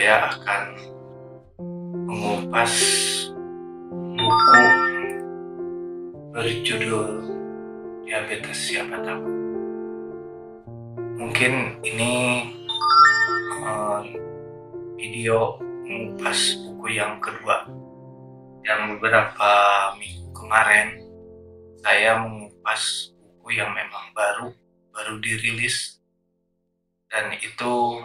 saya akan mengupas buku berjudul Diabetes Siapa Takut. Mungkin ini video mengupas buku yang kedua. Yang beberapa minggu kemarin saya mengupas buku yang memang baru dirilis, dan itu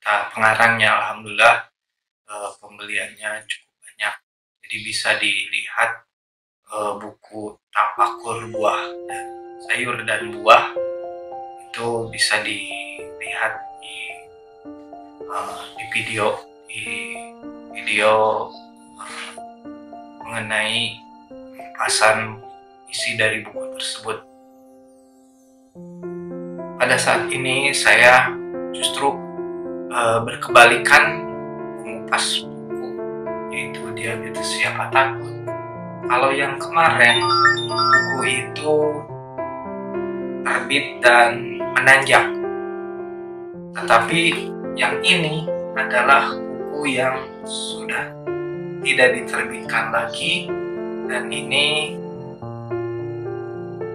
kata pengarangnya alhamdulillah pembeliannya cukup banyak. Jadi bisa dilihat buku Tapakur Buah dan Sayur dan Buah itu bisa dilihat di video mengenai ulasan isi dari buku tersebut. Pada saat ini saya justru berkebalikan mengupas buku, yaitu Diabetes Siapa Takut. Kalau yang kemarin buku itu terbit dan menanjak, tetapi yang ini adalah buku yang sudah tidak diterbitkan lagi, dan ini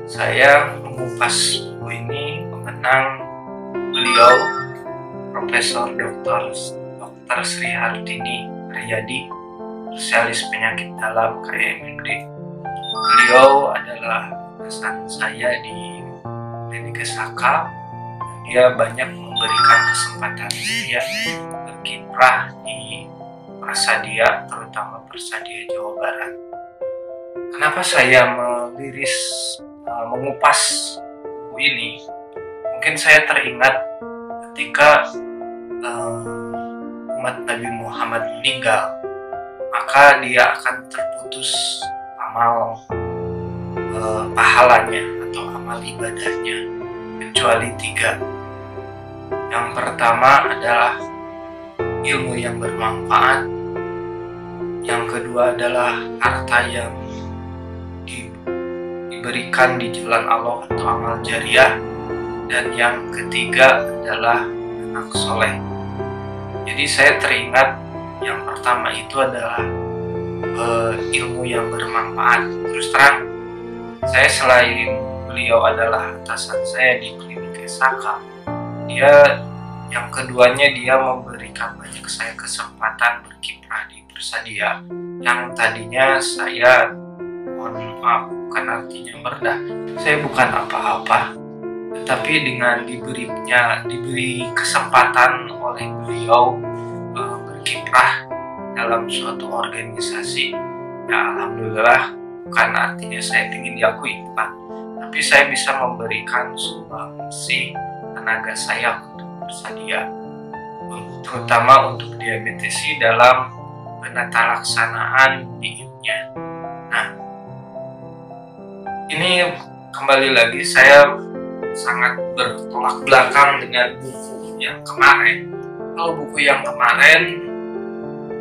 saya mengupas buku ini mengenang beliau Profesor Dr. Sri Hartini Haryadi, spesialis penyakit dalam KMMD. Beliau adalah atasan saya di Klinik Saka. Dia banyak memberikan kesempatan saya berkiprah di Prasadia, terutama Prasadia Jawa Barat. Kenapa saya mengupas buku ini? Mungkin saya teringat ketika umat Nabi Muhammad meninggal, maka dia akan terputus amal pahalanya atau amal ibadahnya, kecuali 3. Yang pertama adalah ilmu yang bermanfaat, yang kedua adalah harta yang diberikan di jalan Allah atau amal jariah, dan yang ketiga adalah anak soleh. Jadi saya teringat yang pertama itu adalah ilmu yang bermanfaat. Terus terang, saya selain beliau adalah atasan saya di Klinik Saka, yang keduanya dia memberikan banyak saya kesempatan berkiprah di Prasadia, yang tadinya saya, mohon maaf, bukan artinya merendah, saya bukan apa-apa, tetapi dengan diberi kesempatan oleh beliau berkiprah dalam suatu organisasi, ya alhamdulillah, bukan artinya saya ingin diakui, bukan, tapi saya bisa memberikan sumbangsi tenaga saya untuk bersedia, terutama untuk diabetesi dalam penata laksanaan dietnya. Nah, ini kembali lagi saya sangat bertolak belakang dengan buku yang kemarin. Kalau buku yang kemarin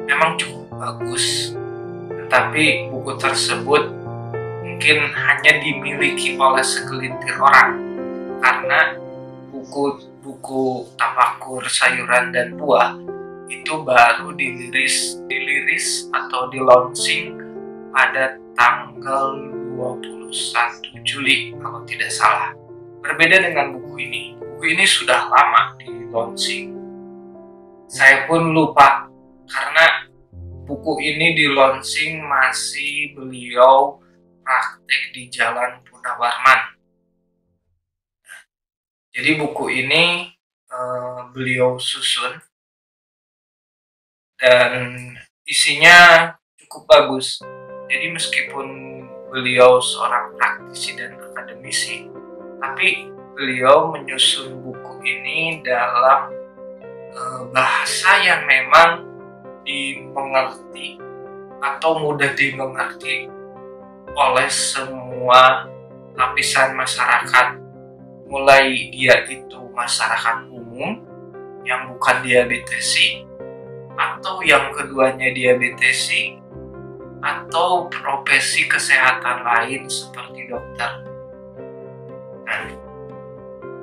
memang cukup bagus, tetapi buku tersebut mungkin hanya dimiliki oleh segelintir orang, karena buku Tapakur Sayuran dan Buah itu baru diliris atau di-launching pada tanggal 21 Juli kalau tidak salah. Berbeda dengan buku ini sudah lama di-launching. Saya pun lupa karena buku ini di-launching masih beliau praktek di Jalan Punawaraman. Jadi buku ini beliau susun dan isinya cukup bagus. Jadi meskipun beliau seorang praktisi dan akademisi, tapi beliau menyusun buku ini dalam bahasa yang memang dimengerti atau mudah dimengerti oleh semua lapisan masyarakat, mulai dia itu masyarakat umum yang bukan diabetesi, atau yang keduanya diabetesi, atau profesi kesehatan lain seperti dokter. Nah,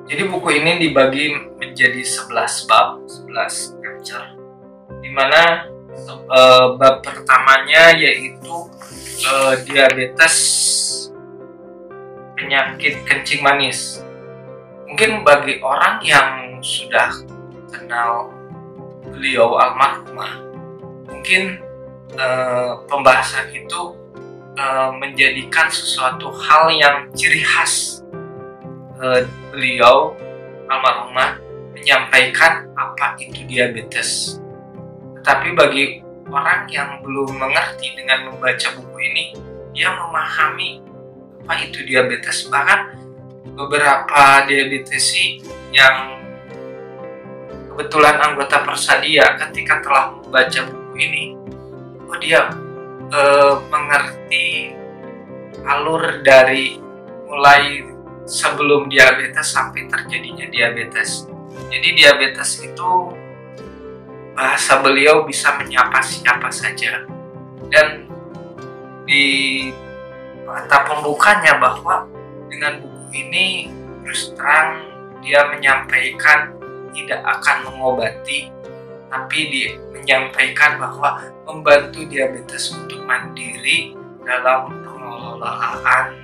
jadi buku ini dibagi menjadi 11 bab, 11 capture, dimana bab pertamanya yaitu diabetes penyakit kencing manis. Mungkin bagi orang yang sudah kenal beliau almarhumah, mungkin pembahasan itu menjadikan sesuatu hal yang ciri khas beliau almarhumah menyampaikan apa itu diabetes. Tetapi bagi orang yang belum mengerti dengan membaca buku ini, dia memahami apa itu diabetes. Bahkan beberapa diabetesi yang kebetulan anggota Persadia ketika telah membaca buku ini, dia mengerti alur dari mulai sebelum diabetes sampai terjadinya diabetes. Jadi diabetes itu bahasa beliau bisa menyapa siapa saja. Dan di kata pembukanya bahwa dengan buku ini terus terang dia menyampaikan tidak akan mengobati, tapi dia menyampaikan bahwa membantu diabetes untuk mandiri dalam pengelolaan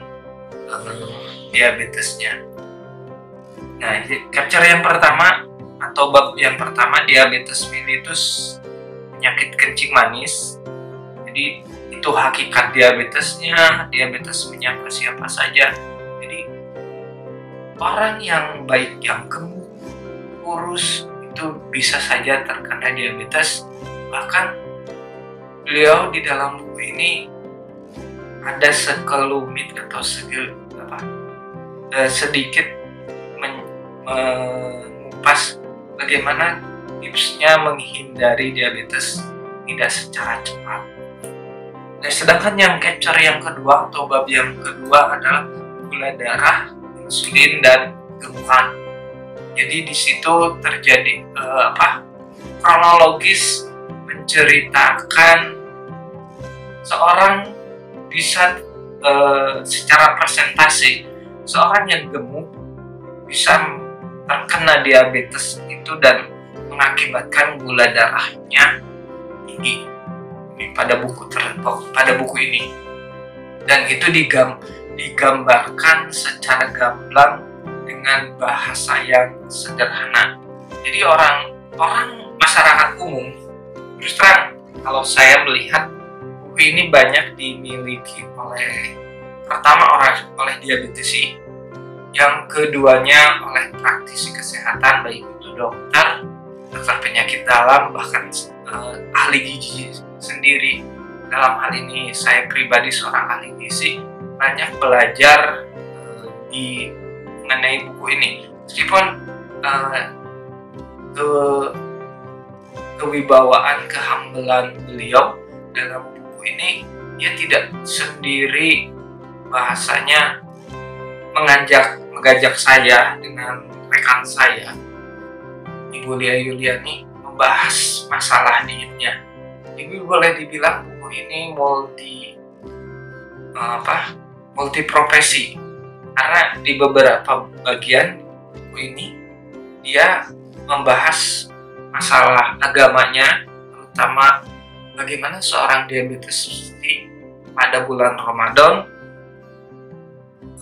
diabetesnya. Nah, capture yang pertama atau bab yang pertama, diabetes mellitus, penyakit kencing manis. Jadi itu hakikat diabetesnya, diabetes menyapa siapa saja. Jadi orang yang baik, yang gemuk, kurus, itu bisa saja terkena diabetes. Bahkan beliau di dalam buku ini ada sekelumit atau sedikit mengupas bagaimana tipsnya menghindari diabetes tidak secara cepat. Nah, sedangkan yang capture yang kedua atau bab yang kedua adalah gula darah, insulin, dan gemukan. Jadi di situ terjadi kronologis menceritakan seorang bisa secara persentase seorang yang gemuk bisa terkena diabetes itu dan mengakibatkan gula darahnya tinggi pada buku ini. Dan itu digambarkan secara gamblang dengan bahasa yang sederhana. Jadi orang masyarakat umum, terus terang kalau saya melihat buku ini banyak dimiliki oleh diabetesi, yang keduanya oleh praktisi kesehatan, baik itu dokter penyakit dalam, bahkan ahli gizi sendiri. Dalam hal ini saya pribadi seorang ahli gizi, banyak belajar mengenai buku ini. Meskipun kewibawaan, kehambalan beliau dalam buku ini, dia tidak sendiri, bahasanya mengajak saya dengan rekan saya, Ibu Lia Yuliani, membahas masalah dietnya. Ibu boleh dibilang buku ini multi profesi, karena di beberapa bagian buku ini dia membahas masalah agamanya, terutama bagaimana seorang diabetes pada bulan Ramadan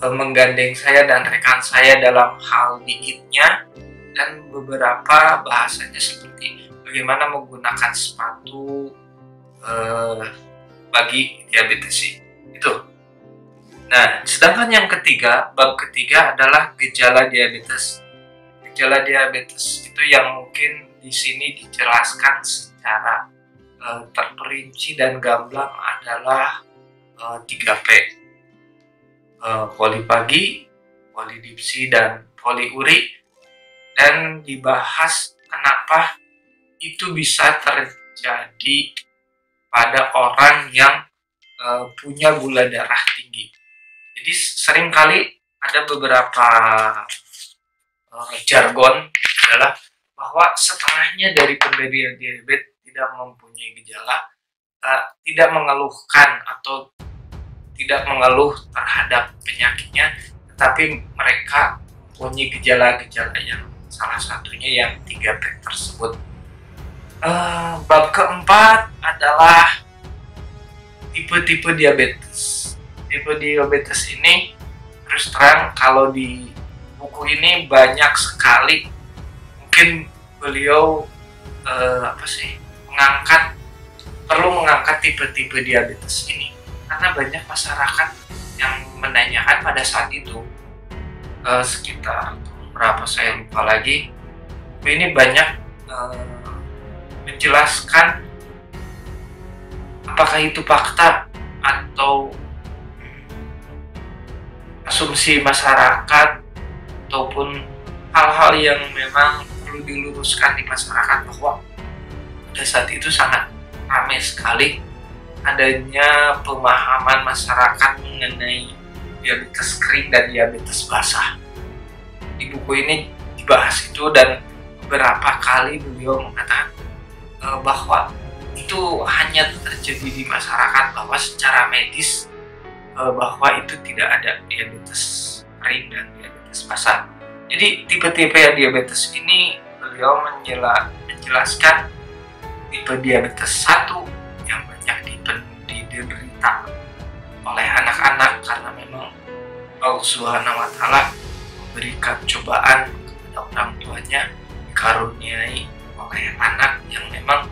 menggandeng saya dan rekan saya dalam hal dietnya, dan beberapa bahasanya seperti bagaimana menggunakan sepatu bagi diabetes itu. Nah, sedangkan yang ketiga, bab ketiga adalah gejala diabetes. Gejala diabetes itu yang mungkin di sini dijelaskan secara terperinci dan gamblang adalah 3P. Polipagi, polidipsi, dan poliuri, dan dibahas kenapa itu bisa terjadi pada orang yang punya gula darah tinggi. Jadi seringkali ada beberapa jargon adalah bahwa setengahnya dari penderita diabetes tidak mempunyai gejala, tidak mengeluhkan atau tidak mengeluh terhadap penyakitnya, tetapi mereka mempunyai gejala-gejala yang salah satunya yang 3P tersebut. Bab keempat adalah tipe-tipe diabetes. Tipe diabetes ini terus terang kalau di buku ini banyak sekali, mungkin beliau perlu mengangkat tipe-tipe diabetes ini karena banyak masyarakat yang menanyakan pada saat itu, sekitar berapa saya lupa lagi. Ini banyak menjelaskan apakah itu fakta atau asumsi masyarakat ataupun hal-hal yang memang perlu diluruskan di masyarakat, bahwa pada saat itu sangat ramai sekali adanya pemahaman masyarakat mengenai diabetes kering dan diabetes basah. Di buku ini dibahas itu, dan beberapa kali beliau mengatakan bahwa itu hanya terjadi di masyarakat, bahwa secara medis bahwa itu tidak ada diabetes kering dan diabetes basah. Jadi tipe-tipe diabetes ini beliau menjelaskan tipe diabetes 1 yang banyak diderita oleh anak-anak karena memang Allah Subhanahu wa Ta'ala memberikan cobaan kepada orang tuanya, dikaruniai oleh anak yang memang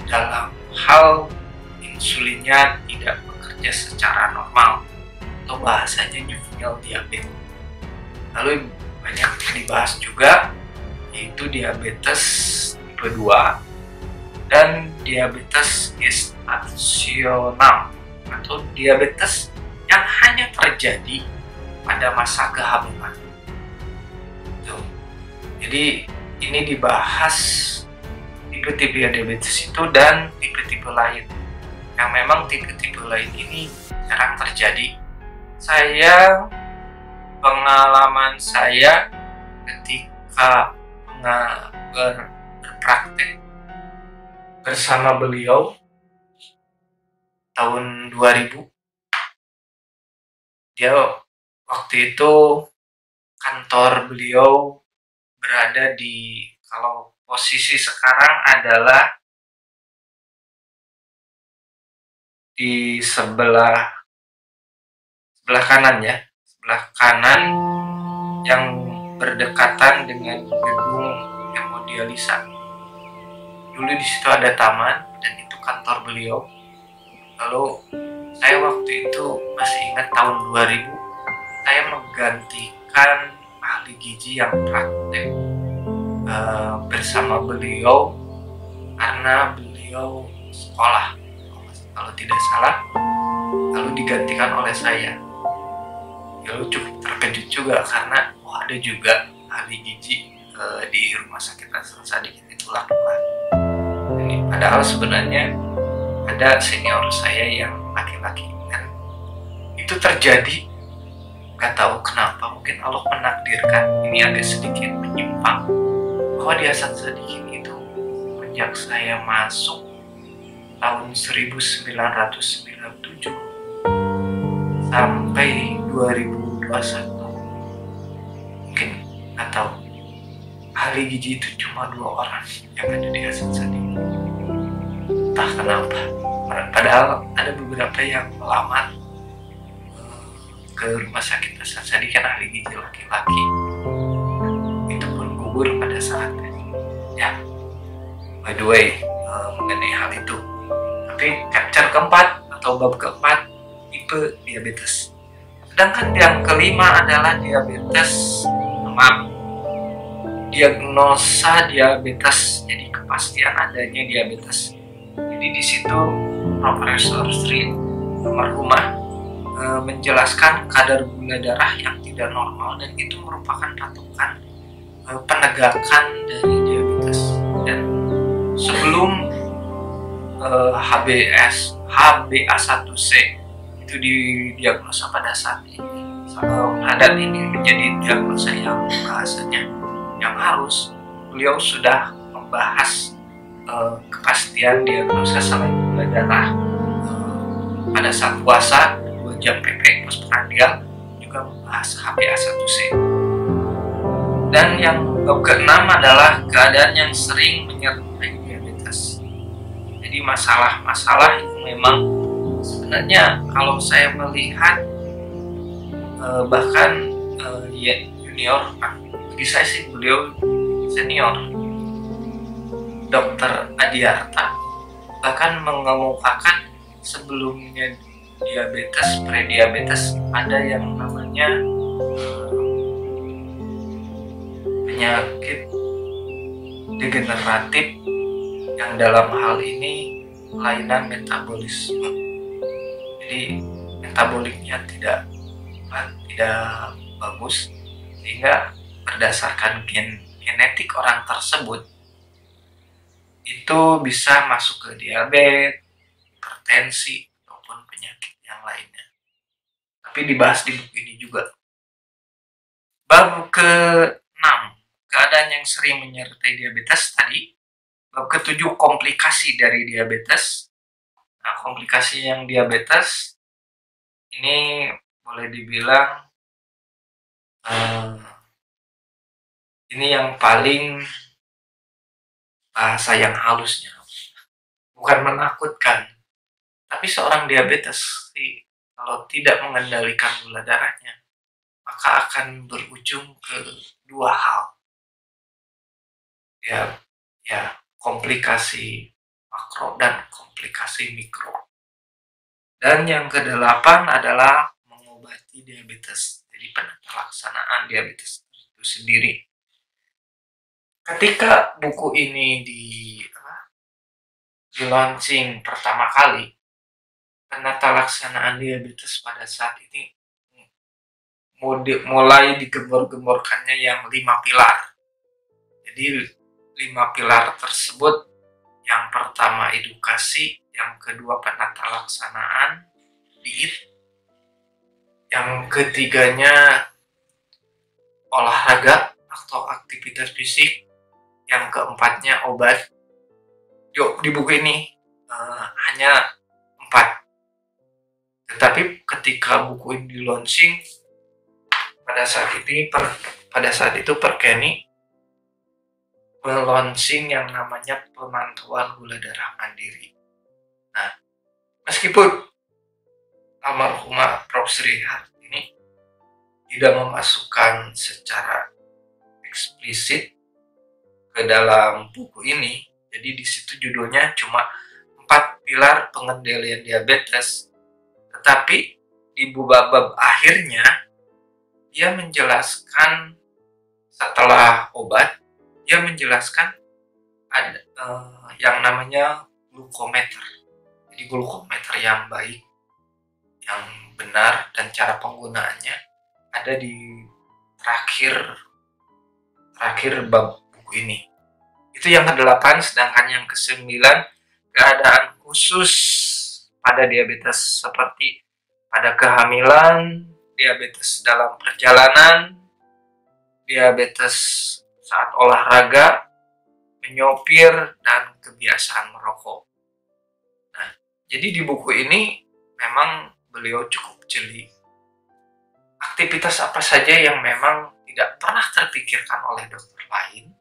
dalam hal insulinnya tidak bekerja secara normal, atau bahasanya juvenile diabetes. Lalu banyak dibahas juga yaitu diabetes tipe 2 dan diabetes gestasional atau diabetes yang hanya terjadi pada masa kehamilan. Jadi ini dibahas tipe-tipe diabetes itu dan tipe-tipe lain, yang memang tipe-tipe lain ini jarang terjadi. Pengalaman saya ketika berpraktek bersama beliau tahun 2000, dia waktu itu kantor beliau berada di, kalau posisi sekarang adalah di sebelah kanan ya, sebelah kanan yang berdekatan dengan gedung hemodialisa. Dulu di situ ada taman dan itu kantor beliau. Lalu saya waktu itu masih ingat tahun 2000, saya menggantikan ahli gizi yang praktek bersama beliau karena beliau sekolah kalau tidak salah, lalu digantikan oleh saya. Lalu cukup terkejut juga karena ada juga ahli gizi di rumah sakit Hasan Sadikin itu laki-laki. Padahal sebenarnya ada senior saya yang laki-laki, dan itu terjadi nggak tahu kenapa, mungkin Allah menakdirkan ini agak sedikit menyimpang, bahwa di Hasan Sadikin itu sejak saya masuk tahun 1997 sampai 2021, mungkin nggak tahu, ahli gizi itu cuma 2 orang yang ada di Hasan Sadikin. Entah kenapa, padahal ada beberapa yang melamar ke rumah sakit Hasan Sadikin ahli gizi laki-laki, itu pun gugur pada saatnya. Ya, by the way, mengenai hal itu. Tapi chapter keempat atau bab keempat, tipe diabetes. Sedangkan yang kelima adalah diagnosa diabetes, jadi kepastian adanya diabetes. Jadi di situ Profesor Sri almarhumah menjelaskan kadar gula darah yang tidak normal, dan itu merupakan patokan penegakan dari diabetes. Dan sebelum HbA1c itu didiagnosa pada saat ini, dan ini menjadi diagnosa yang bahasanya yang harus, beliau sudah membahas kepastian diagnosa selain gula darah pada saat puasa 2 jam PP postprandial, juga membahas HbA1c. Dan yang bab keenam adalah keadaan yang sering menyertai diabetes. Jadi masalah-masalah yang memang sebenarnya kalau saya melihat bahkan ya junior, bagi saya sih beliau senior, Dokter Adiarta bahkan mengemukakan sebelumnya diabetes, prediabetes ada yang namanya penyakit degeneratif yang dalam hal ini kelainan metabolisme. Jadi metaboliknya tidak bagus, sehingga berdasarkan genetik orang tersebut itu bisa masuk ke diabetes, hipertensi, ataupun penyakit yang lainnya. Tapi dibahas di buku ini juga. Bab ke-6, keadaan yang sering menyertai diabetes tadi. Bab ke-7, komplikasi dari diabetes. Nah, komplikasi yang diabetes ini boleh dibilang ini yang paling bahasa yang halusnya, bukan menakutkan, tapi seorang diabetes kalau tidak mengendalikan gula darahnya, maka akan berujung ke dua hal, ya komplikasi makro dan komplikasi mikro. Dan yang ke-8 adalah mengobati diabetes, jadi pelaksanaan diabetes itu sendiri. Ketika buku ini di launching pertama kali, penata laksanaan diabetes pada saat ini mulai digembor-gemborkannya yang 5 pilar. Jadi 5 pilar tersebut, yang pertama edukasi, yang kedua penata laksanaan, yang ketiganya olahraga atau aktivitas fisik, yang keempatnya obat. Di buku ini hanya 4. Tetapi ketika buku ini di launching pada saat itu Perkeni launching yang namanya pemantauan gula darah mandiri. Nah, meskipun almarhumah Prof. Sri Hartini tidak memasukkan secara eksplisit ke dalam buku ini, jadi di situ judulnya cuma 4 pilar pengendalian diabetes, tetapi di bab akhirnya dia menjelaskan setelah obat, dia menjelaskan ada yang namanya glukometer. Jadi glukometer yang baik, yang benar, dan cara penggunaannya ada di terakhir bab buku ini. Itu yang ke-8, sedangkan yang ke-9 keadaan khusus pada diabetes seperti pada kehamilan, diabetes dalam perjalanan, diabetes saat olahraga, menyopir, dan kebiasaan merokok. Nah, jadi di buku ini memang beliau cukup jeli. Aktivitas apa saja yang memang tidak pernah terpikirkan oleh dokter lain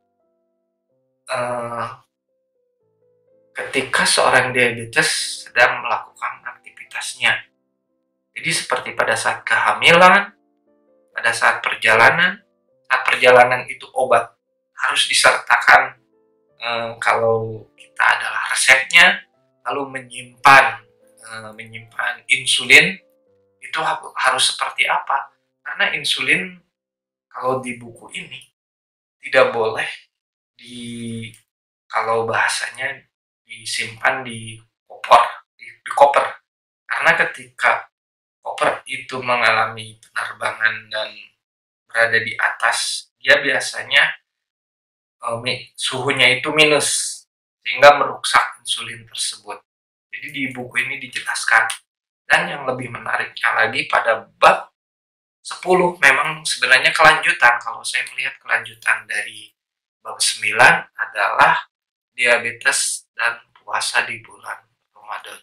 ketika seorang diabetes sedang melakukan aktivitasnya. Jadi seperti pada saat kehamilan, pada saat perjalanan itu obat harus disertakan kalau kita adalah resepnya, lalu menyimpan insulin itu harus seperti apa? Karena insulin kalau di buku ini tidak boleh kalau bahasanya disimpan di koper, karena ketika koper itu mengalami penerbangan dan berada di atas, dia biasanya suhunya itu minus, sehingga merusak insulin tersebut. Jadi di buku ini dijelaskan. Dan yang lebih menariknya lagi pada bab 10 memang sebenarnya kelanjutan, kalau saya melihat kelanjutan dari bab 9 adalah diabetes dan puasa di bulan Ramadan.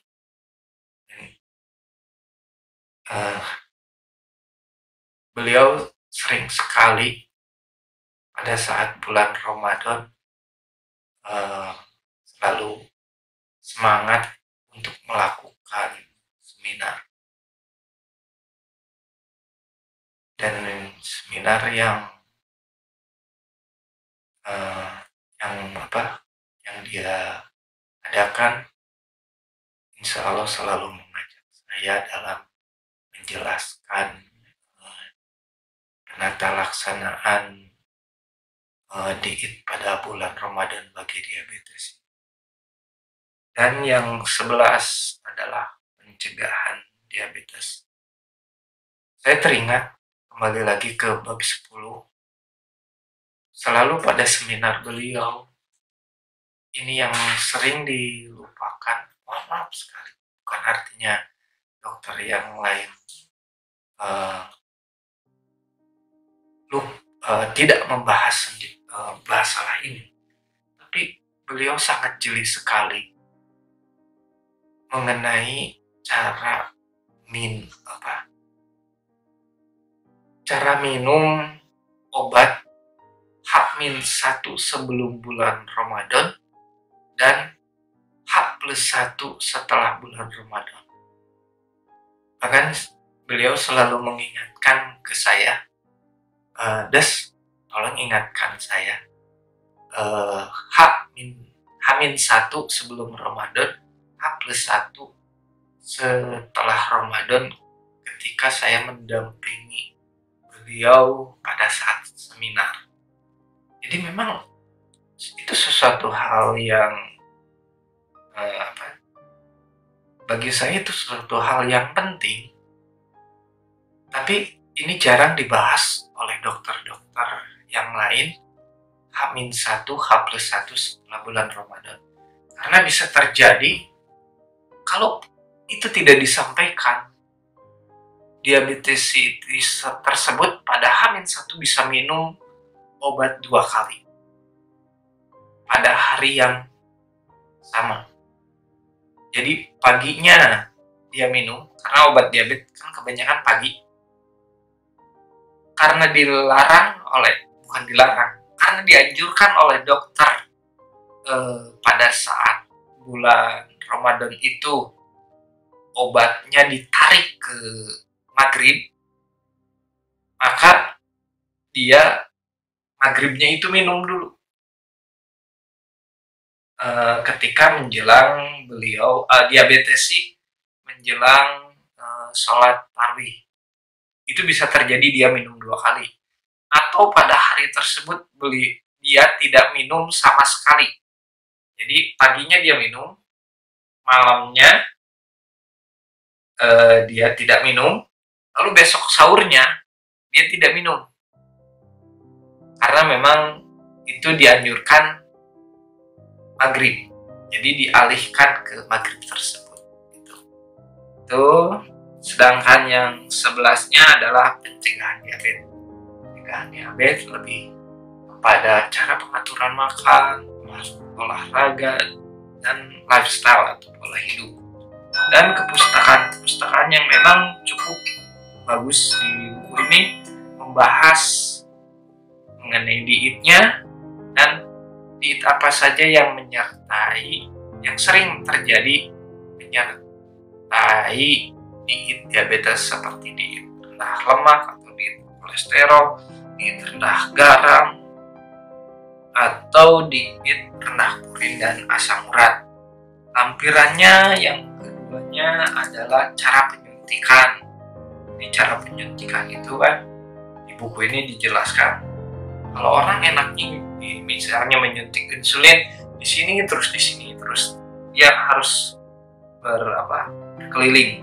Beliau sering sekali pada saat bulan Ramadan eh, selalu semangat untuk melakukan seminar, dan seminar eh, yang yang dia adakan insya Allah selalu mengajak saya dalam menjelaskan penata laksanaan diet pada bulan Ramadan bagi diabetes. Dan yang 11 adalah pencegahan diabetes. Saya teringat kembali lagi ke bab 10. Selalu pada seminar beliau, ini yang sering dilupakan. Mohon maaf sekali, bukan artinya dokter yang lain tidak membahas masalah ini, tapi beliau sangat jeli sekali mengenai cara minum obat H-1 sebelum bulan Ramadan dan H+1 setelah bulan Ramadan. Bahkan beliau selalu mengingatkan ke saya, Des, tolong ingatkan saya, H-1 sebelum Ramadan, H+1 setelah Ramadan, ketika saya mendampingi beliau pada saat seminar. Jadi memang itu sesuatu hal yang bagi saya itu sesuatu hal yang penting, tapi ini jarang dibahas oleh dokter-dokter yang lain. H-1, H+1 setelah bulan Ramadan, karena bisa terjadi kalau itu tidak disampaikan, diabetes tersebut pada H-1 bisa minum obat 2 kali pada hari yang sama. Jadi paginya dia minum, karena obat diabetes kan kebanyakan pagi, karena karena dianjurkan oleh dokter pada saat bulan Ramadan itu obatnya ditarik ke maghrib, maka dia maghribnya itu minum dulu ketika menjelang beliau diabetesi menjelang sholat tarawih. Itu bisa terjadi dia minum 2 kali, atau pada hari tersebut dia tidak minum sama sekali. Jadi paginya dia minum, malamnya dia tidak minum, lalu besok sahurnya dia tidak minum, karena memang itu dianjurkan maghrib, jadi dialihkan ke maghrib tersebut. Itu sedangkan yang 11-nya adalah pencegahan diabetes. Pencegahan diabetes lebih kepada cara pengaturan makan, olahraga, dan lifestyle atau pola hidup. Dan kepustakaan yang memang cukup bagus di buku ini membahas mengenai dietnya, dan diet apa saja yang sering terjadi menyertai diet diabetes, seperti diet rendah lemak atau diet kolesterol, diet rendah garam, atau diet rendah purin dan asam urat. Lampirannya yang keduanya adalah cara penyuntikan. Ini cara penyuntikan itu kan di buku ini dijelaskan. Kalau orang enaknya misalnya menyuntik insulin di sini terus, dia harus berkeliling.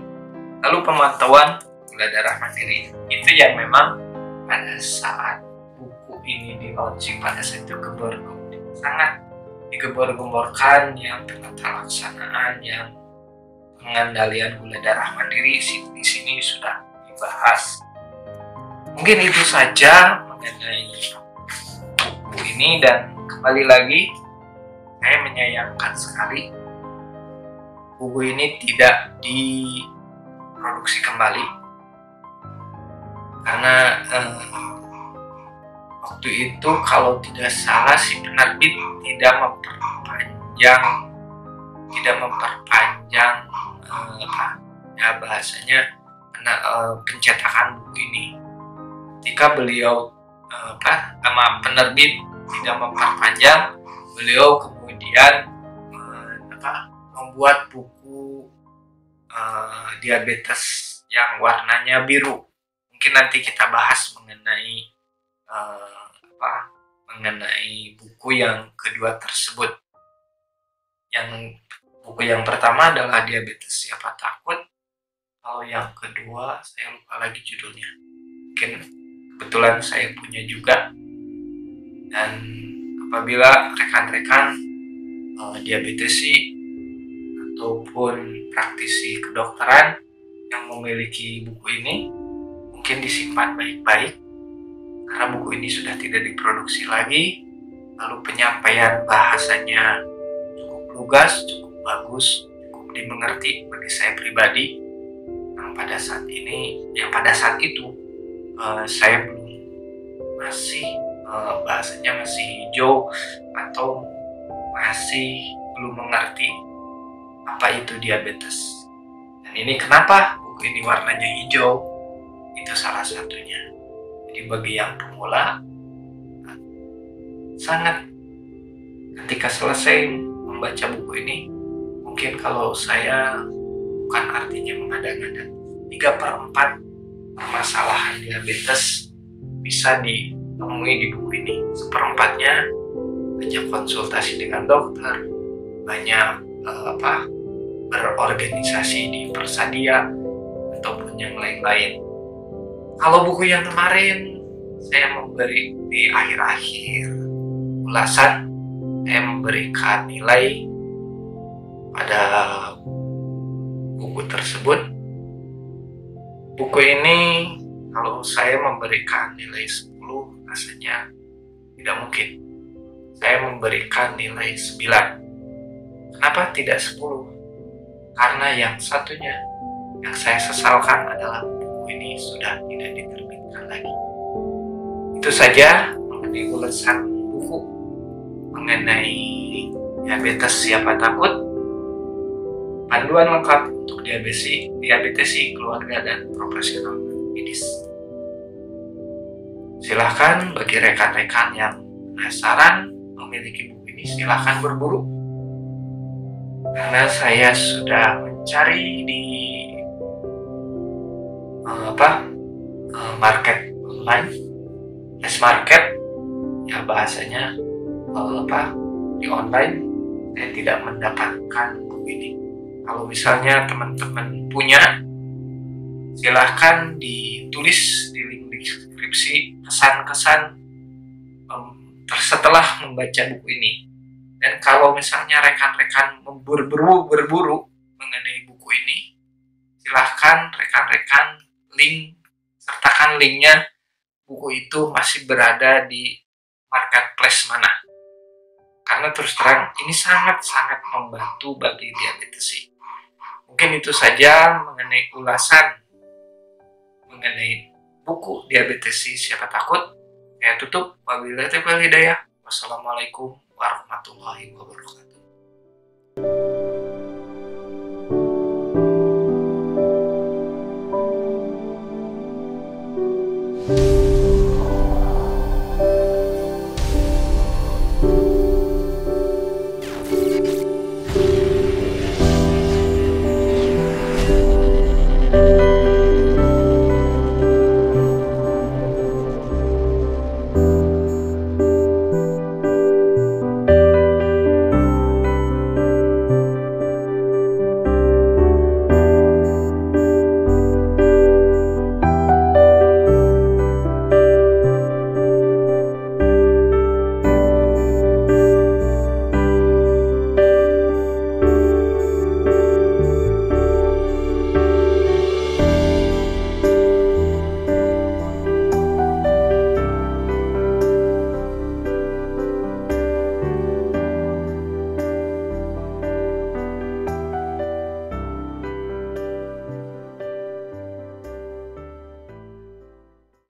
Lalu pemantauan gula darah mandiri itu yang memang pada saat buku ini di-launching pada saat itu sangat digembar-gemborkan, yang penata laksanaan, yang pengendalian gula darah mandiri di sini sudah dibahas. Mungkin itu saja mengenai buku ini, dan kembali lagi saya menyayangkan sekali buku ini tidak diproduksi kembali, karena waktu itu kalau tidak salah si penerbit tidak memperpanjang bahasanya pencetakan buku ini. Ketika beliau sama penerbit tidak memperpanjang, beliau kemudian membuat buku diabetes yang warnanya biru. Mungkin nanti kita bahas mengenai buku yang kedua tersebut. Buku yang pertama adalah Diabetes Siapa Takut. Kalau yang kedua saya lupa lagi judulnya. Mungkin kebetulan saya punya juga. Dan apabila rekan-rekan diabetesi ataupun praktisi kedokteran yang memiliki buku ini, mungkin disimpan baik-baik karena buku ini sudah tidak diproduksi lagi. Lalu penyampaian bahasanya cukup lugas, cukup bagus, cukup dimengerti bagi saya pribadi. Yang pada saat itu saya bahasanya masih hijau atau masih belum mengerti apa itu diabetes. Dan ini kenapa buku ini warnanya hijau? Itu salah satunya. Jadi bagi yang pemula, sangat ketika selesai membaca buku ini, mungkin kalau saya bukan artinya mengada-ngada, 3/4 permasalahan diabetes bisa ditemui di buku ini. 1/4-nya banyak konsultasi dengan dokter, banyak berorganisasi di Persadia ataupun yang lain-lain. Kalau buku yang kemarin saya memberi di akhir-akhir ulasan, saya memberikan nilai pada buku tersebut. Buku ini kalau saya memberikan nilai 10 rasanya tidak mungkin. Saya memberikan nilai 9. Kenapa tidak 10? Karena yang satunya yang saya sesalkan adalah buku ini sudah tidak diterbitkan lagi. Itu saja mengenai ulasan buku mengenai Diabetes Siapa Takut, panduan lengkap untuk diabetesi keluarga dan profesional medis. Silahkan bagi rekan-rekan yang penasaran memiliki buku ini, silahkan berburu. Karena saya sudah mencari di market online, market ya bahasanya di online, saya tidak mendapatkan buku ini. Kalau misalnya teman-teman punya, silahkan ditulis di link deskripsi kesan-kesan setelah membaca buku ini. Dan kalau misalnya rekan-rekan berburu mengenai buku ini, silahkan rekan-rekan sertakan linknya. Buku itu masih berada di marketplace mana. Karena terus terang ini sangat-sangat membantu bagi diabetesi. Mungkin itu saja mengenai ulasan mengenai buku Diabetesi Siapa Takut. Saya tutup. Wabillahi taufiq wal hidayah. Wassalamualaikum warahmatullahi wabarakatuh.